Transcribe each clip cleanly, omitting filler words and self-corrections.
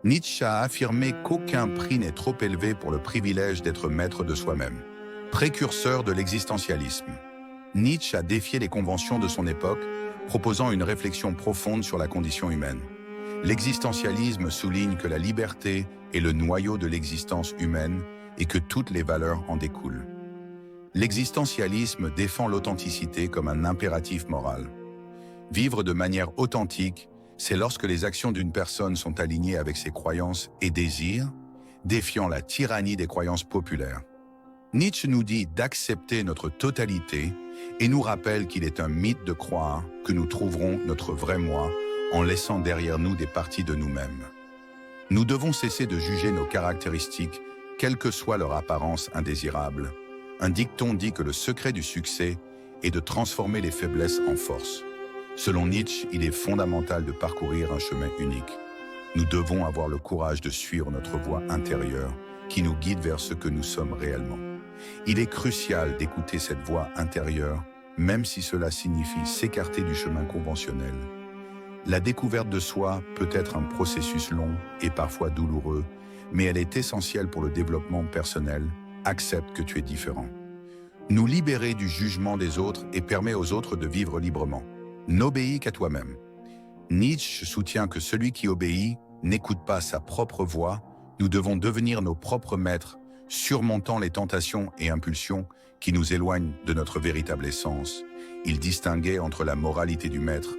Nietzsche a affirmé qu'aucun prix n'est trop élevé pour le privilège d'être maître de soi-même. Précurseur de l'existentialisme, Nietzsche a défié les conventions de son époque, proposant une réflexion profonde sur la condition humaine. L'existentialisme souligne que la liberté est le noyau de l'existence humaine et que toutes les valeurs en découlent. L'existentialisme défend l'authenticité comme un impératif moral. Vivre de manière authentique, c'est lorsque les actions d'une personne sont alignées avec ses croyances et désirs, défiant la tyrannie des croyances populaires. Nietzsche nous dit d'accepter notre totalité et nous rappelle qu'il est un mythe de croire que nous trouverons notre vrai moi en laissant derrière nous des parties de nous-mêmes. Nous devons cesser de juger nos caractéristiques, quelle que soit leur apparence indésirable. Un dicton dit que le secret du succès est de transformer les faiblesses en force. Selon Nietzsche, il est fondamental de parcourir un chemin unique. Nous devons avoir le courage de suivre notre voie intérieure qui nous guide vers ce que nous sommes réellement. Il est crucial d'écouter cette voix intérieure, même si cela signifie s'écarter du chemin conventionnel. La découverte de soi peut être un processus long et parfois douloureux, mais elle est essentielle pour le développement personnel. Accepte que tu es différent. Nous libérer du jugement des autres et permet aux autres de vivre librement. N'obéis qu'à toi-même. Nietzsche soutient que celui qui obéit n'écoute pas sa propre voix. Nous devons devenir nos propres maîtres, surmontant les tentations et impulsions qui nous éloignent de notre véritable essence. Il distinguait entre la moralité du maître,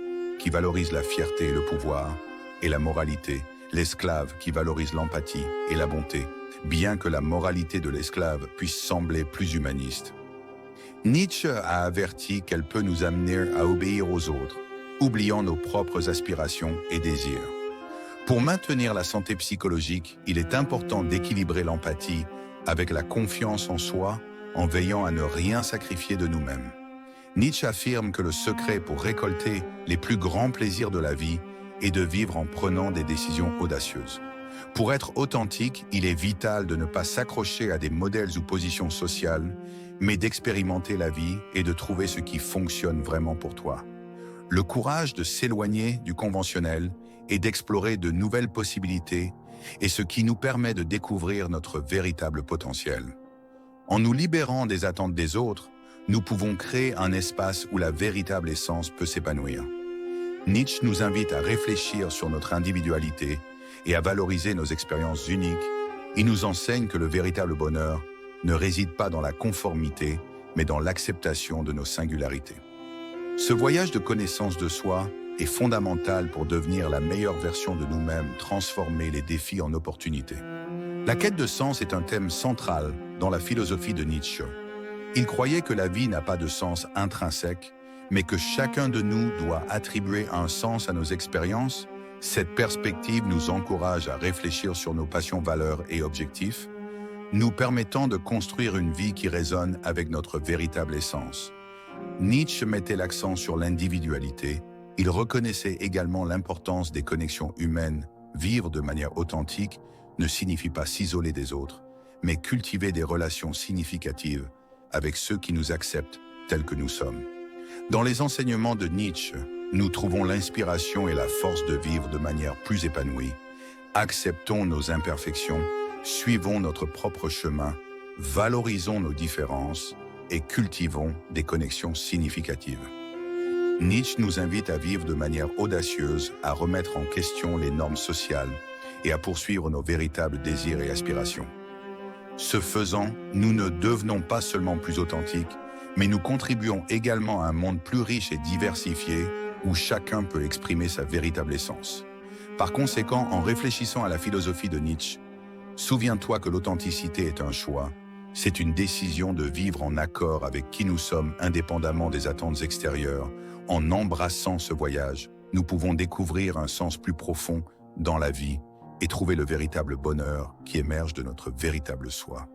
qui valorise la fierté et le pouvoir, et la moralité, l'esclave qui valorise l'empathie et la bonté, bien que la moralité de l'esclave puisse sembler plus humaniste. Nietzsche a averti qu'elle peut nous amener à obéir aux autres, oubliant nos propres aspirations et désirs. Pour maintenir la santé psychologique, il est important d'équilibrer l'empathie avec la confiance en soi, en veillant à ne rien sacrifier de nous-mêmes. Nietzsche affirme que le secret pour récolter les plus grands plaisirs de la vie est de vivre en prenant des décisions audacieuses. Pour être authentique, il est vital de ne pas s'accrocher à des modèles ou positions sociales, mais d'expérimenter la vie et de trouver ce qui fonctionne vraiment pour toi. Le courage de s'éloigner du conventionnel et d'explorer de nouvelles possibilités est ce qui nous permet de découvrir notre véritable potentiel. En nous libérant des attentes des autres, nous pouvons créer un espace où la véritable essence peut s'épanouir. Nietzsche nous invite à réfléchir sur notre individualité et à valoriser nos expériences uniques. Il nous enseigne que le véritable bonheur ne réside pas dans la conformité, mais dans l'acceptation de nos singularités. Ce voyage de connaissance de soi est fondamental pour devenir la meilleure version de nous-mêmes, transformer les défis en opportunités. La quête de sens est un thème central dans la philosophie de Nietzsche. Il croyait que la vie n'a pas de sens intrinsèque, mais que chacun de nous doit attribuer un sens à nos expériences. Cette perspective nous encourage à réfléchir sur nos passions, valeurs et objectifs, nous permettant de construire une vie qui résonne avec notre véritable essence. Nietzsche mettait l'accent sur l'individualité. Il reconnaissait également l'importance des connexions humaines. Vivre de manière authentique ne signifie pas s'isoler des autres, mais cultiver des relations significatives avec ceux qui nous acceptent tels que nous sommes. Dans les enseignements de Nietzsche, nous trouvons l'inspiration et la force de vivre de manière plus épanouie. Acceptons nos imperfections, suivons notre propre chemin, valorisons nos différences et cultivons des connexions significatives. Nietzsche nous invite à vivre de manière audacieuse, à remettre en question les normes sociales et à poursuivre nos véritables désirs et aspirations. Ce faisant, nous ne devenons pas seulement plus authentiques, mais nous contribuons également à un monde plus riche et diversifié où chacun peut exprimer sa véritable essence. Par conséquent, en réfléchissant à la philosophie de Nietzsche, souviens-toi que l'authenticité est un choix. C'est une décision de vivre en accord avec qui nous sommes indépendamment des attentes extérieures. En embrassant ce voyage, nous pouvons découvrir un sens plus profond dans la vie et trouver le véritable bonheur qui émerge de notre véritable soi.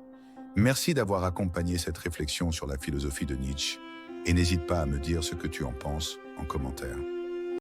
Merci d'avoir accompagné cette réflexion sur la philosophie de Nietzsche et n'hésite pas à me dire ce que tu en penses en commentaire.